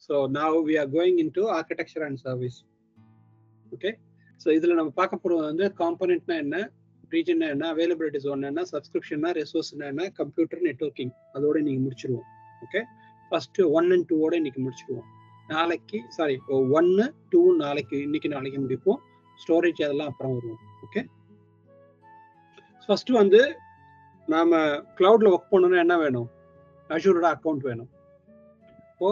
So now we are going into architecture and service. Okay, so இதுல நம்ம பார்க்க போறது வந்து காம்போனன்ட்னா என்ன, ரீஜன் என்ன, அவைலபிலிட்டி ஜோன் என்ன, சப்ஸ்கிரிப்ஷன்னா, ரிசோர்ஸ்னா என்ன, கம்ப்யூட்டர் நெட்வொர்க்கிங் அதோட நீங்க முடிச்சிடுவோம். ஓகே, ஃபர்ஸ்ட் 1 and 2 ஓட இன்னைக்கு முடிச்சிடுவோம். நாளைக்கு 1 2 நாளைக்கு முடிப்போம். ஸ்டோரேஜ் அதெல்லாம் அப்புறம் வருவோம். ஓகே, ஃபர்ஸ்ட் வந்து நாம கிளவுட்ல ஒர்க் பண்ணணும்னா என்ன வேணும்? அஷூரோட அக்கௌண்ட் வேணும். இப்போ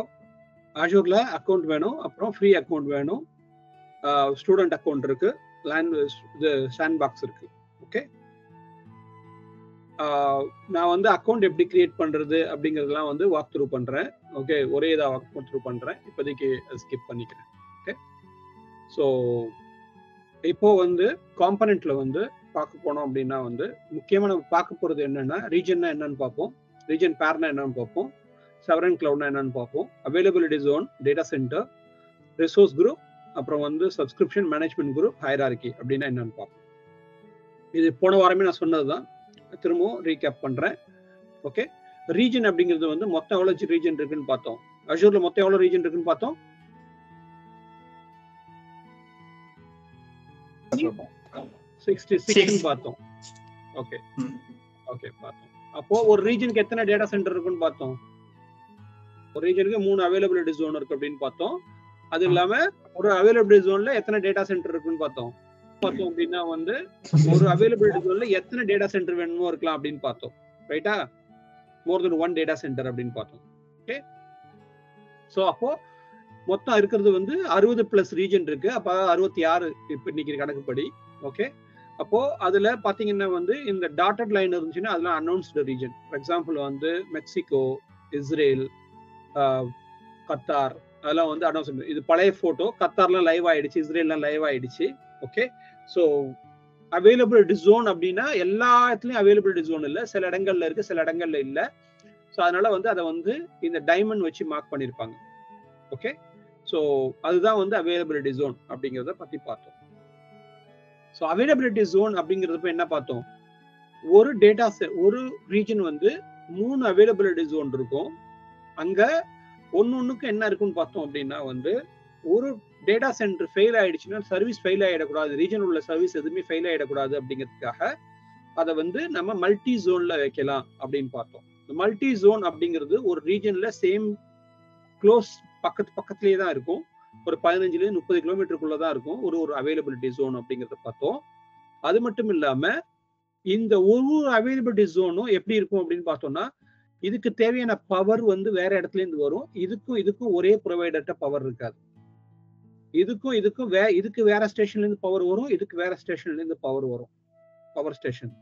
அஷூர்ல அக்கௌண்ட் வேணும், அப்புறம் ஃப்ரீ அக்கௌண்ட் வேணும், ஸ்டூடெண்ட் அக்கௌண்ட் இருக்கு, சாண்ட் பாக்ஸ் இருக்கு. ஓகே, நான் வந்து அக்கௌண்ட் எப்படி கிரியேட் பண்றது அப்படிங்கறதெல்லாம் வந்து வாக் த்ரூ பண்றேன். ஓகே, ஒரே இதாக வாக் த்ரூ பண்றேன், இப்போதைக்கு ஸ்கிப் பண்ணிக்கிறேன். ஓகே, ஸோ இப்போ வந்து காம்பனன்ட்ல வந்து பார்க்க போனோம் அப்படின்னா வந்து முக்கியமா நம்ம பார்க்க போறது என்னன்னா, ரீஜன்னா என்னன்னு பார்ப்போம், ரீஜன் பேர்னா என்னன்னு பார்ப்போம், செவரன் கிளவுட்னா என்னன்னு பார்ப்போம், availability zone, data centre, resource group, அப்புறம் வந்து சப்ஸ்கிரிப்ஷன் மேனேஜ்மெண்ட் குரூப், ஹைரார்கி அப்படின்னா என்னன்னு பார்ப்போம். இது போன வாரமே நான் சொன்னதுதான், திரும்பவும் ரீகேப் பண்றேன். ஓகே, ரீஜன் அப்படிங்கிறது வந்து மொத்தம் எவ்வளவு ரீஜன் இருக்குன்னு பார்த்தோம். அஷூர்ல மொத்தம் எவ்வளவு ரீஜன் இருக்குன்னு பார்த்தோம். 66 பார்த்தோம். ஓகே ஓகே பார்த்தோம். அப்போ ஒரு ரீஜனுக்கு எத்தனை டேட்டா சென்டர் இருக்குன்னு பார்த்தோம். ஒரு ரீஜனுக்கு 3 அவைலபிலிட்டி ஜோன் இருக்கு அப்படின்னு பார்த்தோம். அது இல்லாம ஒரு அவைலபிலிட்டி ஜோன்ல எத்தனை டேட்டா சென்டர் இருக்குன்னு பார்த்தோம் அப்படின்னா வந்து ஒரு அவைலபிலிட்டி ஜோன்ல எத்தனை டேட்டா சென்டர் வேணுமோ இருக்கலாம் அப்படின்னு பார்த்தோம். ரைட்டா, மோர் தென் 1 டேட்டா சென்டர் அப்படின்னு பார்த்தோம். ஓகே, சோ அப்போ மொத்தம் இருக்கிறது வந்து 60+ ரீஜன் இருக்கு. அப்ப 66 இப்ப இன்னைக்கு கணக்குப்படி. ஓகே, அப்போ அதுல பாத்தீங்கன்னா வந்து இந்த டாட்டட் லைன் இருந்துச்சுன்னா அதெல்லாம் அனௌன்ஸ்டு ரீஜன். ஃபார் எக்ஸாம்பிள் வந்து மெக்சிகோ, இஸ்ரேல், கத்தார் அதெல்லாம் வந்து அனௌன்ஸ். இது பழைய போட்டோ, கத்தார்லாம் லைவ் ஆயிடுச்சு, இஸ்ரேல்லாம் லைவ் ஆயிடுச்சு. ஓகே, ஸோ அவைலபிலிட்டி ஜோன் அப்படின்னா எல்லா இடத்துலயும் அவைலபிலிட்டி ஜோன் இல்லை, சில இடங்கள்ல இருக்கு, சில இடங்கள்ல இல்லை. ஸோ அதனால வந்து அதை வந்து இந்த டைமண்ட் வச்சு மார்க் பண்ணியிருப்பாங்க. ஓகே, ஸோ அதுதான் வந்து அவைலபிலிட்டி ஜோன் அப்படிங்கிறத பத்தி பார்த்தோம். ஸோ அவைலபிலிட்டி ஜோன் அப்படிங்கிறதுப்ப என்ன பார்த்தோம்? ஒரு டேட்டா ஒரு ரீஜன் வந்து 3 அவைலபிலிட்டி ஜோன் இருக்கும். அங்க ஒன்னொன்னுக்கு என்ன இருக்குன்னு பார்த்தோம் அப்படின்னா வந்து ஒரு டேட்டா சென்டர் ஃபெயில் ஆயிடுச்சுன்னா சர்வீஸ் ஃபெயில் ஆயிடக்கூடாது, ரீஜன் உள்ள சர்வீஸ் எதுவுமே ஃபெயில் ஆயிடக்கூடாது அப்படிங்கிறதுக்காக அதை வந்து நம்ம மல்டி ஜோன்ல வைக்கலாம் அப்படின்னு பார்த்தோம். மல்டி ஜோன் அப்படிங்கிறது ஒரு ரீஜன்ல சேம் க்ளோஸ் பக்கத்துலயே தான் இருக்கும், ஒரு 15-30 கிலோமீட்டருக்குள்ளதான் இருக்கும் ஒரு அவைலபிலிட்டி ஜோன் அப்படிங்கிறத பார்த்தோம். அது மட்டும் இல்லாம இந்த ஒவ்வொரு அவைலபிலிட்டி ஜோனும் எப்படி இருக்கும் அப்படின்னு பார்த்தோம்னா, இதுக்கு தேவையான பவர் வந்து வேற இடத்துல இருந்து வரும். இதுக்கும் ஒரே ப்ரொவைடர்ட்ட பவர் இருக்காது. இதுக்கு வேற ஸ்டேஷன்ல இருந்து பவர் வரும், இதுக்கு வேற ஸ்டேஷன்ல இருந்து பவர் வரும், பவர் ஸ்டேஷன்.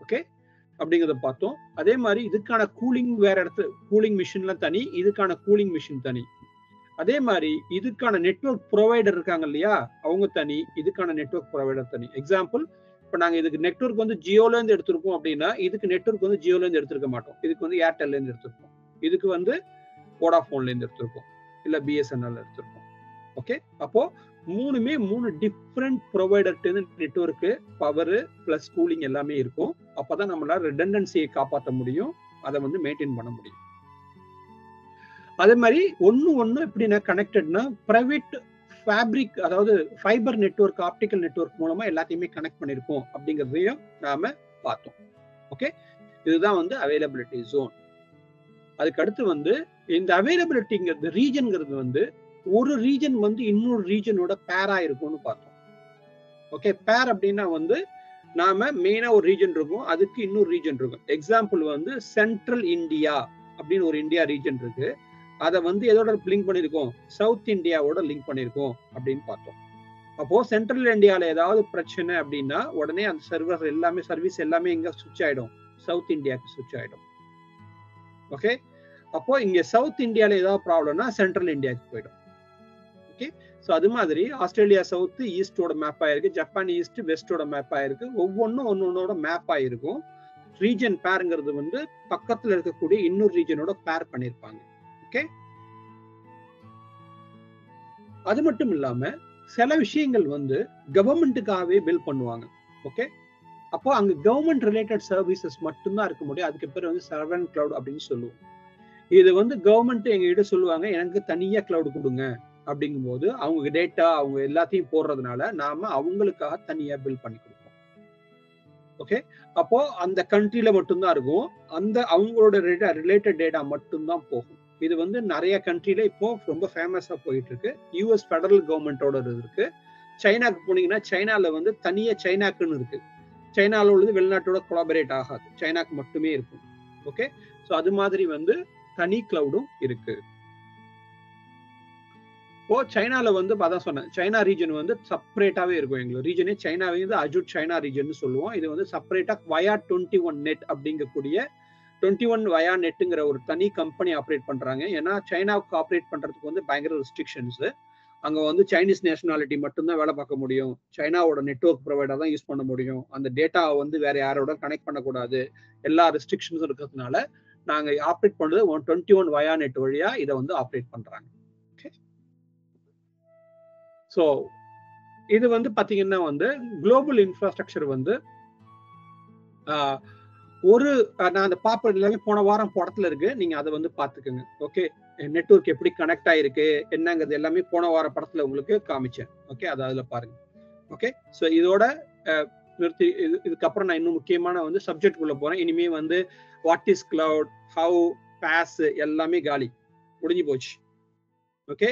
ஓகே, அப்படிங்கிறத பார்த்தோம். அதே மாதிரி இதுக்கான கூலிங் வேற இடத்துல, கூலிங் மிஷின்லாம் தனி, இதுக்கான கூலிங் மிஷின் தனி. அதே மாதிரி இதுக்கான நெட்வொர்க் ப்ரொவைடர் இருக்காங்க இல்லையா, அவங்க தனி, இதுக்கான நெட்வொர்க் ப்ரொவைடர் தனி. எக்ஸாம்பிள், இப்போ நாங்க இதுக்கு நெட்வொர்க் வந்து ஜியோல இருந்து எடுத்திருக்கோம் அப்படின்னா இதுக்கு நெட்வொர்க் வந்து ஜியோல இருந்து எடுத்திருக்க மாட்டோம், இதுக்கு வந்து ஏர்டெல்ல இருந்து எடுத்திருக்கோம், இதுக்கு வந்து வோடாஃபோன்ல இருந்து எடுத்திருக்கோம், இல்ல பிஎஸ்என்எல் எடுத்திருக்கோம். ஓகே, அப்போ 3 டிஃப்ரெண்ட் ப்ரொவைடர்ட்டு நெட்வொர்க்கு, பவர் பிளஸ் கூலிங் எல்லாமே இருக்கும். அப்பதான் நம்மளால ரெடண்டன்சியை காப்பாற்ற முடியும், அதை வந்து மெயின்டைன் பண்ண முடியும். அதே மாதிரி ஒன்னு எப்படின்னா கனெக்டட்னா பிரைவேட் ஃபேப்ரிக், அதாவது ஃபைபர் நெட்வொர்க், ஆப்டிக்கல் நெட்வொர்க் மூலமா எல்லாத்தையுமே கனெக்ட் பண்ணிருக்கோம் அப்படிங்கிறதையும் நாம பார்த்தோம். ஓகே, இதுதான் வந்து அவைலபிலிட்டி ஜோன். அதுக்கு அடுத்து வந்து இந்த அவைலபிலிட்டிங்கிறது ரீஜன்ங்கிறது வந்து ஒரு ரீஜன் வந்து இன்னொரு ரீஜனோட பேரா இருக்கும்னு பார்த்தோம். ஓகே, பேர் அப்படின்னா வந்து நாம மெயினா ஒரு ரீஜன் இருக்கும், அதுக்கு இன்னொரு ரீஜன் இருக்கும். எக்ஸாம்பிள் வந்து சென்ட்ரல் இந்தியா அப்படின்னு ஒரு இந்தியா ரீஜன் இருக்கு, அதை வந்து எதோட லிங்க் பண்ணிருக்கோம்? சவுத் இந்தியாவோட லிங்க் பண்ணிருக்கோம் அப்படின்னு பார்த்தோம். அப்போ சென்ட்ரல் இந்தியால ஏதாவது பிரச்சனை அப்படின்னா உடனே அந்த சர்வர் எல்லாமே, சர்வீஸ் எல்லாமே எங்க சுவிட்ச் ஆயிடும்? சவுத் இந்தியாவுக்கு சுவிட்ச் ஆயிடும். ஓகே, அப்போ இங்க சவுத் இந்தியால ஏதாவது ப்ராப்ளம்னா சென்ட்ரல் இந்தியாவுக்கு போயிடும். ஓகே, ஸோ அது மாதிரி ஆஸ்திரேலியா சவுத் ஈஸ்டோட மேப் ஆயிருக்கு, ஜப்பான் ஈஸ்ட் வெஸ்டோட மேப் ஆயிருக்கு, ஒவ்வொன்றும் ஒன்னொன்னோட மேப் ஆயிருக்கும். ரீஜன் பேருங்கிறது வந்து பக்கத்துல இருக்கக்கூடிய இன்னொரு ரீஜனோட பேர் பண்ணிருப்பாங்க. ஓகே, அது மட்டும் இல்லாம சில விஷயங்கள் வந்து கவர்மெண்ட்டுக்காகவே பில் பண்ணுவாங்க. ஓகே, அப்போ அங்க கவர்மெண்ட் ரிலேட்டட் சர்வீசஸ் மட்டும்தான் இருக்க முடியும். அதுக்கு பேர் வந்து சர்வன் கிளவுட் அப்படின்னு சொல்லுவோம். இது வந்து கவர்மெண்ட் எங்ககிட்ட சொல்லுவாங்க எனக்கு தனியா கிளவுட் கொடுங்க அப்படிங்கும்போது அவங்க டேட்டா அவங்க எல்லாத்தையும் போடுறதுனால நாம அவங்களுக்காக தனியா பில் பண்ணி கொடுப்போம். ஓகே, அப்போ அந்த கண்ட்ரில மட்டும்தான் இருக்கும், அந்த அவங்களோட ரிலேட்டட் டேட்டா மட்டும்தான் போகும். இது வந்து நிறைய கண்ட்ரில இப்போ ரொம்ப ஃபேமஸா போயிட்டு இருக்கு. யூஎஸ் ஃபெடரல் கவர்மெண்டோட இருக்கு. சைனாக்கு போனீங்கன்னா சைனால வந்து தனியா சைனாக்குன்னு இருக்கு. சைனால உள்ளது வெளிநாட்டோட கொலாபரேட் ஆகாது, சைனாக்கு மட்டுமே இருக்கும். ஓகே, ஸோ அது மாதிரி வந்து தனி கிளவுடும் இருக்கு. இப்போ சைனால வந்து அதான் சொன்னேன், சைனா ரீஜன் வந்து செப்பரேட்டாவே இருக்கும். எங்களுக்கு ரீஜனே சைனாவே வந்து அஜூர் சைனா ரீஜன் சொல்லுவோம். இது வந்து செப்பரேட்டா வயா 21 நெட் அப்படிங்கக்கூடிய 21 வயா நெட்டுங்கிற ஒரு தனி கம்பெனி ஆப்ரேட் பண்றாங்க. ஏன்னா சைனாவுக்கு ஆப்ரேட் பண்றதுக்கு வந்து பயங்கர ரெஸ்ட்ரிக்ஷன்ஸ். அங்க வந்து சைனீஸ் நேஷனாலிட்டி மட்டும்தான் வேலை பார்க்க முடியும், சைனாவோட நெட்வொர்க் ப்ரொவைடர் தான் யூஸ் பண்ண முடியும், அந்த டேட்டா வந்து வேற யாரோட கனெக்ட் பண்ணக்கூடாது, எல்லா ரெஸ்ட்ரிக்ஷன்ஸும் இருக்கிறதுனால நாங்க ஆப்ரேட் பண்றது 21 வயா நெட் வழியா இதை வந்து ஆப்ரேட் பண்றாங்க. ஸோ இது வந்து பாத்தீங்கன்னா வந்து குளோபல் இன்ஃப்ராஸ்ட்ரக்சர் வந்து ஒரு நான் அந்த பாப்பர் எல்லாமே போன வாரம் படத்துல இருக்கு, நீங்க அதை வந்து பாத்துக்கோங்க. ஓகே, நெட்வொர்க் எப்படி கனெக்ட் ஆயிருக்கு என்னங்கிறது எல்லாமே போன வார படத்துல உங்களுக்கு காமிச்சேன். ஓகே, அது அதுல பாருங்க. ஓகே, ஸோ இதோட நிறுத்தி இதுக்கப்புறம் நான் இன்னும் முக்கியமான வந்து சப்ஜெக்ட் உள்ள போறேன். இனிமே வந்து what is cloud, how, PaaS எல்லாமே காலி முடிஞ்சு போச்சு. ஓகே,